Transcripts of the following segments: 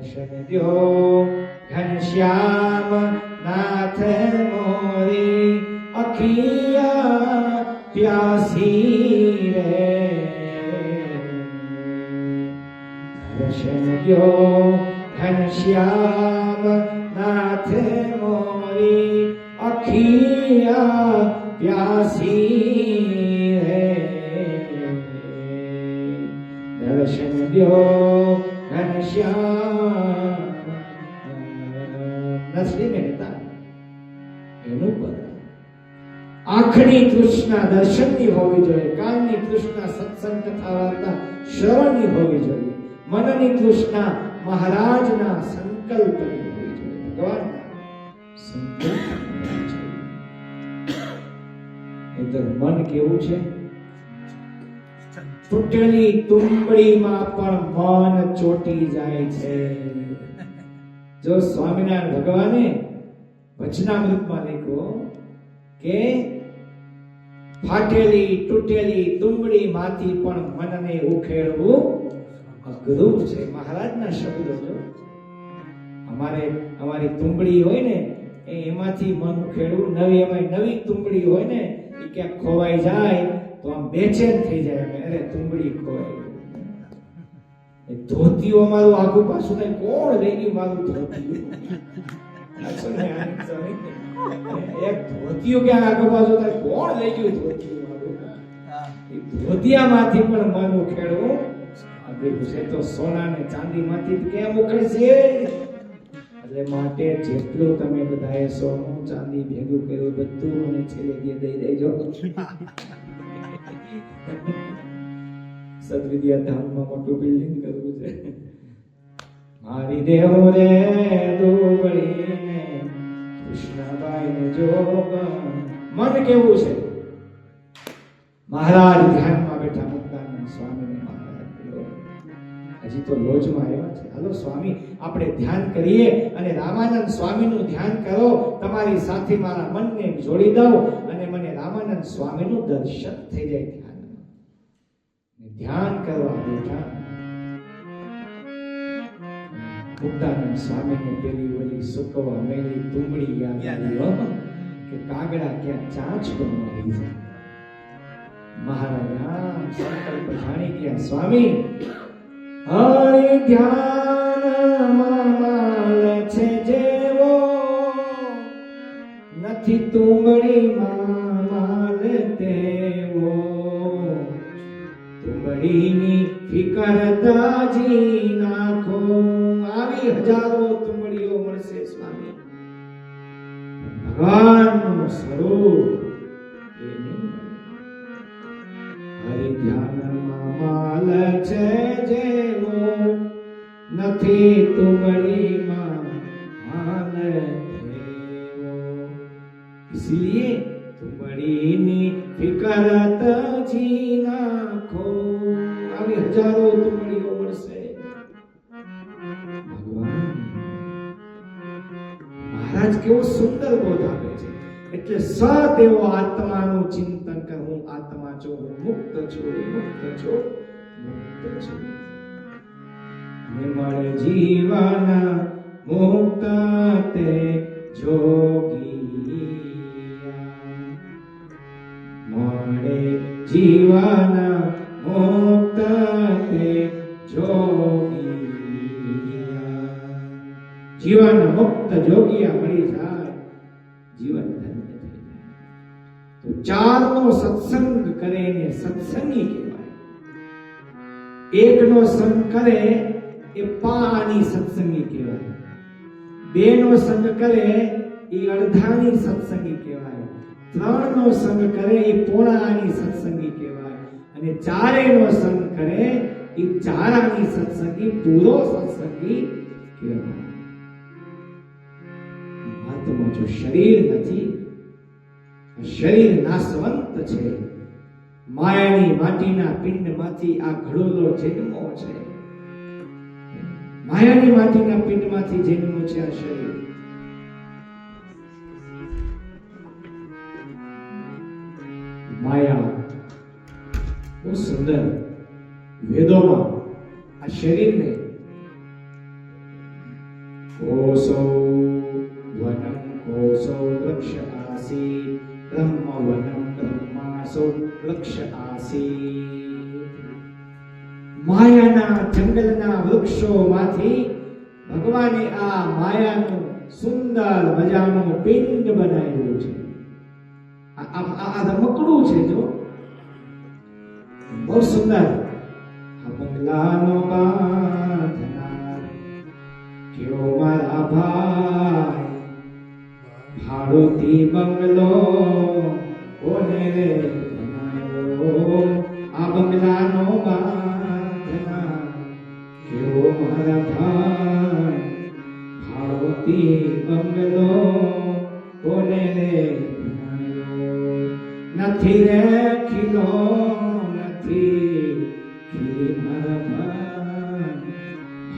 દર્શન દ્યો ઘનશ્યામ નાથ મોરે અખિયા પ્યાસી રે દર્શન દ્યો ઘનશ્યામ નાથ મોરે અખિયા પ્યાસી રે દર્શન દ્યો ઘનશ્યામ નસલી મહેતા એનું પદ આંખની તૃષ્ણા દર્શનની હોવી જોઈએ, કાનની તૃષ્ણા સત્સંગ કથા વાર્તા શ્રવણની હોવી જોઈએ, મનની તૃષ્ણા મહારાજના સંકલ્પની હોવી જોઈએ, ભગવાનના સંકલ્પ હોવા જોઈએ. નહીંતર મન કેવું છે, તૂટેલી તુંબડીમાં પણ મન ચોટી જાય છે. જો સ્વામિનારાયણ ભગવાને વચનામૃતમાં લખ્યો કે ફાટેલી તૂટેલી તુંબડીમાંથી પણ મનને ઉખેડવું અઘરું છે. મહારાજના શબ્દો જો અમારી તુંબડી હોય ને એમાંથી મન ઉખેડવું, નવી તુંબડી હોય ને એ ક્યાંક ખોવાઈ જાય તો આમ બેચેન થઈ જાય, અરે તુંબડી ખોવાઈ ગઈ. ધોતીઓ મારું આગું પાછું થાય, કોણ લઈ ગયું મારું ધોતિયું? એક ધોતિયું ક્યાં આગળ પાછું થાય, કોણ લઈ ગયું ધોતિયું મારું? એ ધોતિયામાંથી પણ મન ઉખેડવું અઘરું છે. તો સોના ને ચાંદી માંથી કેમ ઉખડશે? એટલે માટે જેટલું તમે બધાએ સોનું ચાંદી ભેગું કર્યું બધું મને છેલ્લે દઈ દેજો. સદવિદ્યા ધામમાં મોટું બિલ્ડિંગ કરવું છે. મારી દેવો રે દોબળીને કૃષ્ણબાઈને જોગ. મન કેવું છે? મહારાજ ધ્યાનમાં બેઠા મુક્તાનંદ સ્વામીને મહારાજ હજી તો લોજમાં આવ્યા છે. હાલો સ્વામી આપણે ધ્યાન કરીએ અને રામાનંદ સ્વામીનું ધ્યાન કરો. તમારી સાથે મારા મનને જોડી દઉં અને મને રામાનંદ સ્વામીનું દર્શન થઈ જાય. ધ્યાન કરવા બેઠા મુક્તાનંદ સ્વામીને પેલી ઓલી સુકવા મેલી તુંબડી યાદ આવી કે કાગડા ક્યાં ચાંચ બનવા રહી છે. મહારાજ સંકલ્પ જાણી ગયા, સ્વામી હરિ ધ્યાન માલ છે જેવો નથી તુંબડી માલ તેવો. તુંબડીની ફિકરતા જી નાખો. આવી હજારો તુંબડીઓ મળશે સ્વામી, ભગવાનનું સ્વરૂપ એ નહીં. હરિ ધ્યાનમાં માલ છે જેવો નથી તુંબડીમાં માલ તેવો. ઇસીલિએ તુંબડીની ફિકરત જી નાખો. આવી હજારો તુંબડીઓ મળશે. ભગવાન મહારાજ કેવો સુંદર બોધ આપે છે. એટલે સદેવો આત્માનું ચિંતન કર. હું આત્મા છું, હું મુક્ત છું, મુક્ત છું, મુક્ત છું. નિર્મળ જીવન મુક્ત તે જોગી મળે. જીવન મુક્ત તે જોગી. જીવન મુક્ત જોગિયા મળી જાય, જીવન ધન્ય થઈ જાય. તો ચારનો સત્સંગ કરે ને સત્સંગી કહેવાય. એકનો સંગ કરે એ પાણી સત્સંગી કહેવાય. બેનો સંગ કરે એ અડધાની સત્સંગી કહેવાય. ત્રણનો સંગ કરે એ પોણાની સત્સંગી કહેવાય. અને ચારેનો સંગ કરે એ ચારાની સત્સંગી, પૂરો સત્સંગી કહેવાય. આત્મા જો શરીર નથી, શરીર નાશવંત છે. માયાની માટીના પિંડમાંથી આ ઘડોલો જન્મો છે. માયાની માટીના પિંડમાંથી જન્મો છે આ શરીર. માયા બહુ સુંદર. વેદોમાં આ શરીરને કોસો વનમ કોસો વૃક્ષ આસી બ્રહ્મ વનમ બ્રહ્માસો વૃક્ષ આસી. માયાના જંગલના વૃક્ષોમાંથી ભગવાને આ માયાનું સુંદર મજાનું પિંડ બનાવ્યું છે. આ રમકડું છે જો, બહુ સુંદર. આ બંગલાનો બાંધનાર કેવો મારા ભાઈ, ભાડોથી બંગલો કોને રે બનાવ્યો. આ બંગલાનો બાંધનાર કેવો મારા ભાઈ, ભાડોથી બંગલો કોને રે બનાવ્યો. નથી રે ખીલો નથી ખીલી મારા ભાઈ,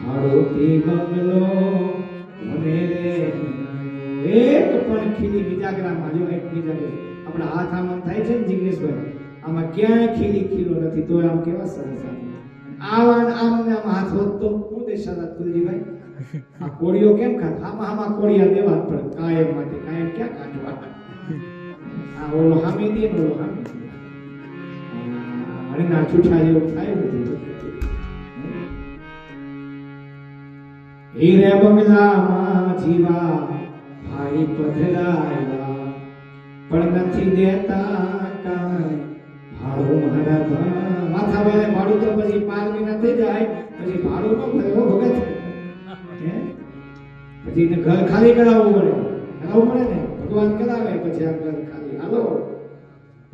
ભાડોથી બંગલો કોને રે બનાવ્યો. એક પણ ખીલી બીજા ગ્રામમાં જો એક બીજા આપણા હાથ આમ થાય છે ને જિગ્નેશભાઈ, આમાં ક્યાંય ખીલો નથી, તો આમ કેવા સરસ આમ હાથ હોતો હું દેશાદાત કુલજીભાઈ. આ કોળીઓ કેમ ખાત આમાં કોળિયા દેવા પડે કાયમ માટે, કાયમ ક્યાં કાઢવા. આ ઓલો હામી દે ને ઓલો હામી દે, અને ના છૂટા જેવું થાય બધું. હીરે બંગલામાં જીવા ભાઈ પધરાયા, પણ નથી દેતા કાંઈ ભાડું મારા ભા. માથા વાળે ભાડું તો પછી 5 મહિના થઈ જાય પછી ભાડું ન ભરે ભગત. પછી ઘર ખાલી કરાવવું પડે ને, ભગવાન કરાવે પછી આ ઘર ખાલી. હાલો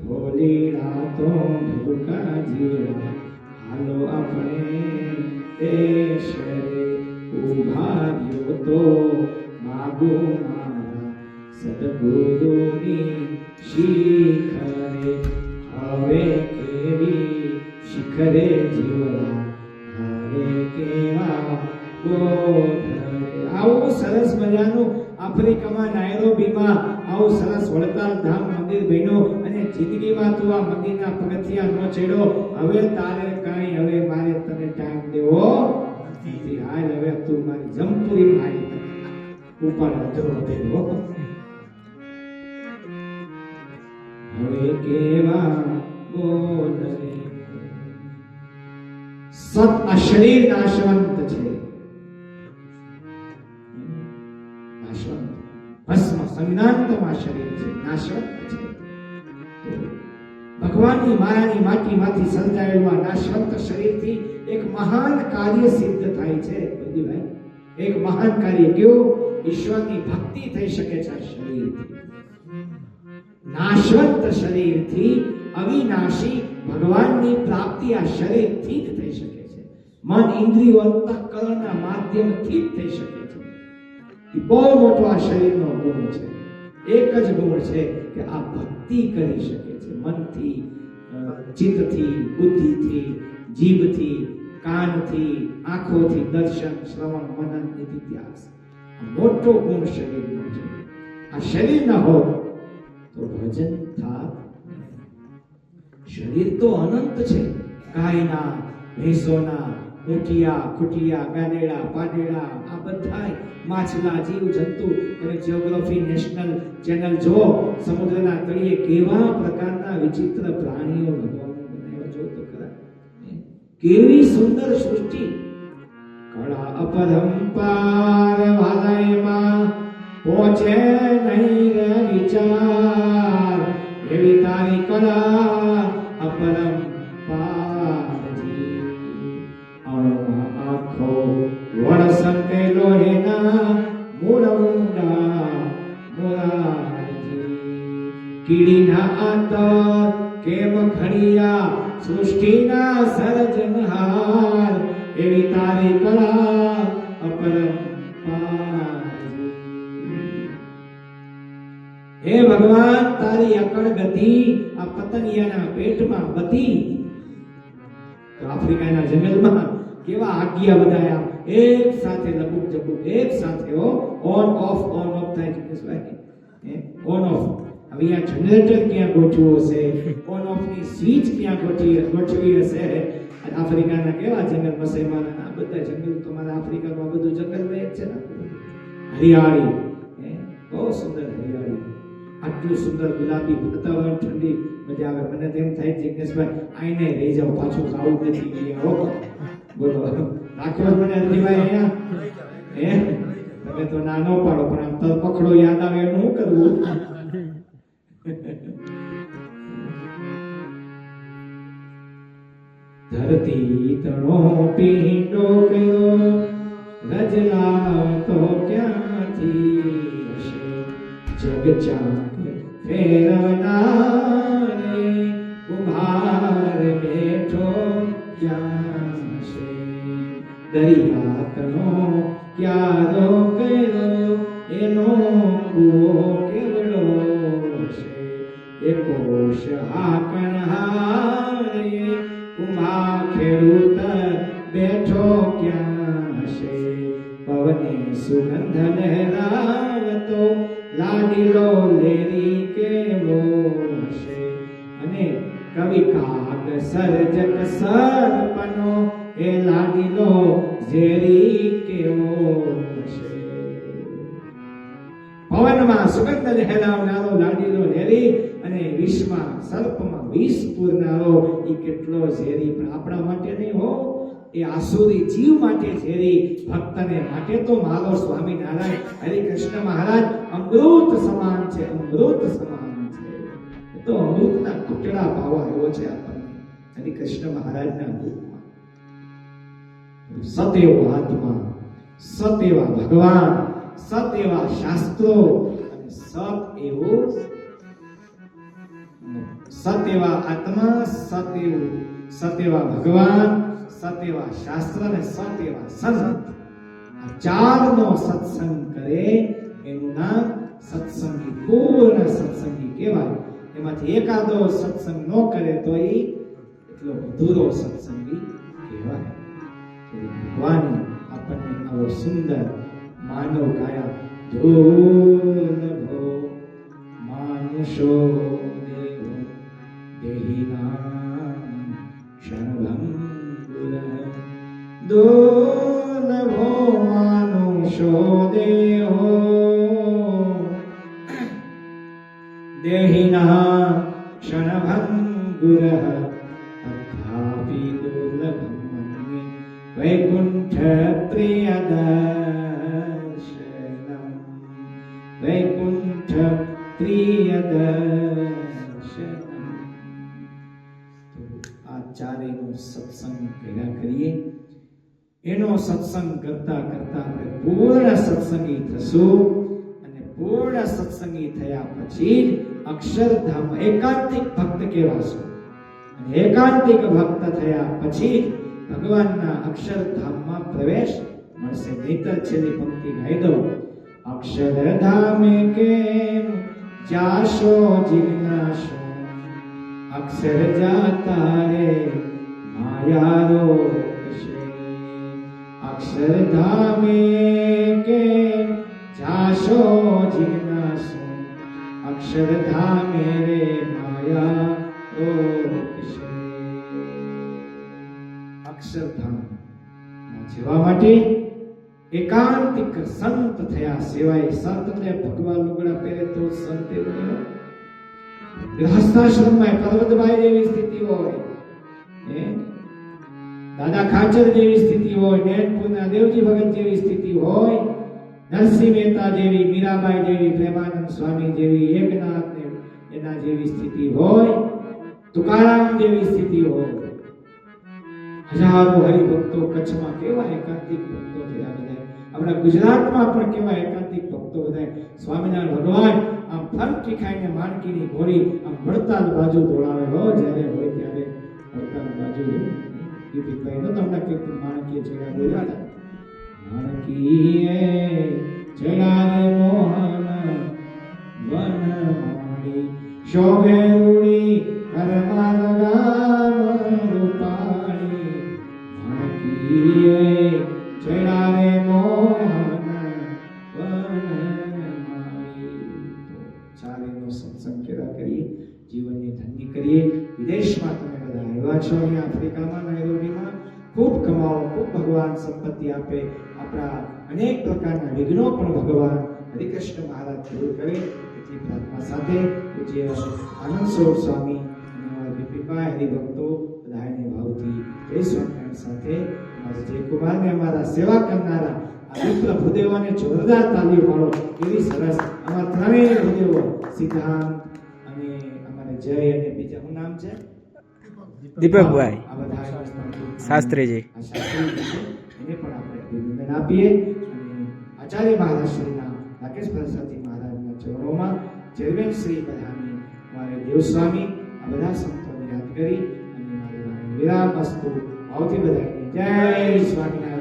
ભોલી રાતો ભૂકા જીવડા, હાલો આપણે દેશરે ઉભા રહ્યો તો માગો મારા સદગુરુની શિખરે. હવે કેવી શિખરે જીવડા, હવે કેવા ગોધરે. આવું સરસ મજાનું આફ્રિકામાં નાયરોબીમાં આવું સરસ વડતાલ ધામ મંદિર બન્યો, અને જિંદગીમાં તું આ મંદિરના પગથિયા ન ચડ્યો. હવે તારે કાંઈ હવે મારે તને ટાઈમ દેવો નથી. હાલ હવે તું મારી જમપુરી મારી ઉપાડ અધરો દેવો. હવે કેવા ગોધરે. સત આ શરીર નાશવંત છે, ભસ્મ સંજ્ઞાંતમાં શરીર છે, નાશવંત છે. ભગવાનની માયાની માટીમાંથી સર્જાયેલું આ નાશવંત શરીરથી એક મહાન કાર્ય સિદ્ધ થાય છે. ભાઈ એક મહાન કાર્ય કેવું? ઈશ્વરની ભક્તિ થઈ શકે છે આ શરીરથી. નાશવંત શરીરથી અવિનાશી ભગવાનની પ્રાપ્તિ આ શરીરથી જ થઈ શકે છે. મન ઇન્દ્રિયો અંતઃકરણના માધ્યમથી જ થઈ શકે છે. બહુ મોટો આ શરીરનો ગુણ છે. એક જ ગુણ છે કે આ ભક્તિ કરી શકે છે મનથી, ચિત્તથી, બુદ્ધિથી, જીભથી, કાનથી, આંખોથી, દર્શન, શ્રવણ, મનન, નિધિધ્યાસ. મોટો ગુણ શરીરનો છે. આ શરીર ન હોય તો ભજન થાત. શરીર તો અનંત છે. ગાયના, ભેંસોના, ઊંટિયા, ખુટિયા, ગાદેડા, પાડેડા, આ બધાય માછલા, જીવ જંતુ. અને જીઓગ્રાફી નેશનલ ચેનલ જો સમુદ્રના તળિયે કેવા પ્રકારના વિચિત્ર પ્રાણીઓ ભગવાને બનાવ્યા જો તો ખરા. કેવી સુંદર સૃષ્ટિ. કળા અપરંપાર વાલયમાં પહોંચે નહીં રે વિચાર, એવી તારી કળા અપરંપાર. આખો વણસંકેલો એના મૂળ ઊંડા મોરારજી. કીડીના આંતર કેમ ઘડિયા સૃષ્ટિના સર્જનહાર, એવી તારી કળા અપરંપાર. હે ભગવાન, તારી અકળ ગતિ આ પતંગિયાના પેટમાં બધી. તો આફ્રિકાના જંગલમાં કેવા આગ્યા બધા એક સાથે લબુક જબુક એક સાથે ઓન ઓફ થાય છે. On of. હવે આ જનરેટર ક્યાં ગોઠવું હશે, ઓન ઓફ ની સ્વિચ ક્યાં ગોઠવી હશે. આફ્રિકાના કેવા જંગલ, મસૈમાના બધા જંગલ. તમારા આફ્રિકામાં બધું જંગલ એક છે ને. હરિયાળી, બહુ સુંદર હરિયાળી, આટલું સુંદર ગુલાબી વાતાવરણ, ઠંડી મજા આવે. મને તેમ થાય જિગ્નેશભાઈ આઈને રહી જાવ, પાછું આવું નથી અહીંયા. બોલો રાખો મને હરજીભાઈ અહીંયા. તમે તો નાનો પાડો પણ આમ તો પકડો યાદ આવે એનું શું કરવું? ધરતી તણો પીંડો કયો રજલા તો ક્યાંથી હશે, જગ ચાક ફેરવનારે કુંભાર બેઠો ક્યાં છે, દરિયા તણો ક્યારો કર્યો એનો કૂવો કેવડો છે, એ કોશ હાકણ હારે કુંભા ખેડૂત બેઠો ક્યાં છે, પવને સુગંધ લહેરાવતો લાડીલો લેરી કેવો છે, અને કવિ કાગ સર્જક સર્પનો એ લાડીલો ઝેરી કેવો છે. પવનમાં સુગંધ લહેરાવનારો લાડીલો ઝેરી અને વિષમાં સર્પમાં વિષ પૂરનારો એ કેટલો ઝેરી. પણ આપણા માટે નહીં હો, એ આસુરી જીવ માટે ઝેરી, ભક્તને માટે તો મારો સ્વામિનારાયણ હરિકૃષ્ણ મહારાજ અમૃત સમાન છે, અમૃત સમાન છે. તો અમૃતના ઘૂંટડા પાવા આવ્યો છે આપણને હરિકૃષ્ણ મહારાજના રૂપમાં. સત એવો આત્મા, સત એવા ભગવાન, સત એવા શાસ્ત્રો, અને સત એવા આત્મા, સત એવા ભગવાન, સત એવા શાસ્ત્ર અને સત એવા સંત. આ ચારનો સત્સંગ કરે એનું નામ સત્સંગી, પૂર્ણ સત્સંગી કહેવાય. એમાંથી એકાદો સત્સંગ ન કરે તો એ એટલો અધૂરો સત્સંગી કહેવાય. ભગવાન આપણને આવો સુંદર માનવ કાયા દુર્લભો માનુષો દેવો દેહિનામ ક્ષણભંગુર, દુર્લભો માનુષો દેહો દેહિનામ ક્ષણભંગુર, તથાપિ દુર્લભમ મન્યે વૈકુંઠ પ્રિયદર્શનમ, વૈકુંઠ પ્રિયદર્શનમ. આ ચારેયનો સત્સંગ કર્યા કરીએ. એનો સત્સંગ કરતા કરતા આપણે પૂર્ણ સત્સંગી થશું, અને પૂર્ણ સત્સંગી થયા પછી જ અક્ષરધામ એકાંતિક ભક્ત કહેવાશું. અને એકાંતિક ભક્ત થયા પછી જ ભગવાનના અક્ષરધામમાં પ્રવેશ મળશે. નહીતર છેલ્લી પંક્તિ ગાઈ દઉં. અક્ષરધામે કેમ જાશો જિજ્ઞાસો, અક્ષર જાતા રે માયા રોકશે, અક્ષરધામે કેમ જાશો જિજ્ઞાસો, અક્ષરધામે રે માયા રોકશે. અક્ષરધામમાં જવા માટે એકાંતિક સંત થયા સિવાય, સંત એટલે ભગવાન લુગડા પહેરે તો સંત એવું નહીં. ગૃહસ્થાશ્રમમાં પર્વતભાઈ જેવી સ્થિતિ હોય, દાદા ખાચર જેવી સ્થિતિ હોય, નૈનપુરના દેવજી ભગત જેવી સ્થિતિ હોય, નરસિંહ મહેતા જેવી, મીરાબાઈ જેવી, પ્રેમાનંદ સ્વામી જેવી, એકનાથ ને એના જેવી સ્થિતિ હોય, તુકારામ જેવી સ્થિતિ હોય. હજારો હરિભક્તો કચ્છમાં કેવા એકાંતિક ભક્તો થયા બધા. આપણા ગુજરાતમાં પણ કેવા એકાંતિક ભક્તો બધા. સ્વામિનારાયણ ભગવાન આમ ફંટી ખાઈને માણકીની ઘોડી આમ વડતાલ બાજુ દોડાવે હો, જ્યારે હોય ત્યારે વડતાલ બાજુ. દીપકભાઈ નો તમને કીર્તન માણકીએ ચડ્યા બોલ્યા હતા. માણકીએ ચડાવે મોહન વન માળી, શોભે રૂડી ઘરમાં લગાવ રૂપાળી, માણકીએ ચડાવે મોહન વન માળી. ચારેયનો સત્સંગ કર્યા કરીએ, જીવનને ધન્ય કરીએ. વિદેશમાં તમે બધા આવ્યા છો, અહીંયા આફ્રિકામાં, નાઇરોબીમાં ખૂબ કમાવો, ખૂબ ભગવાન ભગવાન સંપત્તિ આપે, આપણા અનેક પ્રકારના વિઘ્નો પણ ભગવાન હરિકૃષ્ણ મહારાજ દૂર કરે એટલી પ્રાર્થના સાથે પૂજ્ય આનંદ સ્વરૂપ સ્વામી અને અમારા બિપિનભાઈ હરિભક્તો બધાને ભાવથી જય સ્વામિનારાયણ સાથે અમારા જયકુમારને અમારા સેવા કરનારા આ વિપ્ર ભૂદેવોને જોરદાર તાલીઓ પાડો. કેવી સરસ અમારા ત્રણેય ભૂદેવો સિદ્ધાંત અને અમારે જય અને બીજા શું નામ છે? દીપકભાઈ આ બધા શાસ્ત્રીજી. આ શાસ્ત્રીજી એને પણ આપણે અભિનંદન આપીએ અને આચાર્ય મહારાજ શ્રીના રાકેશ પ્રસાદજી મહારાજના ચરણોમાં ચેરમેન શ્રી બધાની મારે દેવસ્વામી આ બધા સંતોને યાદ કરી અને મારે વિરામ અસ્તુ ભાવથી બધાની જય સ્વામિનારાયણ.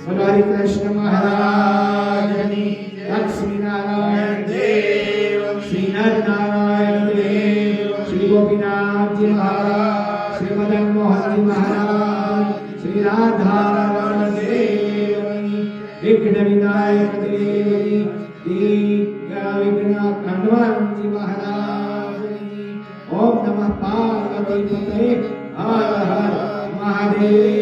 બોલો હરિ કૃષ્ણ મહારાજની, લક્ષ્મીનારાયણ દેવ, શ્રી નરનારાયણ દેવ, શ્રી ગોપીનાથજી મહારાજ, શ્રી મદન મોહનજી મહારાજ, શ્રી રાધારમણ દેવની, વિઘ્ન વિનાયક દેવની, વિઘ્ન હનુમાનજી મહારાજની. ઓમ નમઃ પાર્વતી પતये હર હર મહાદેવ.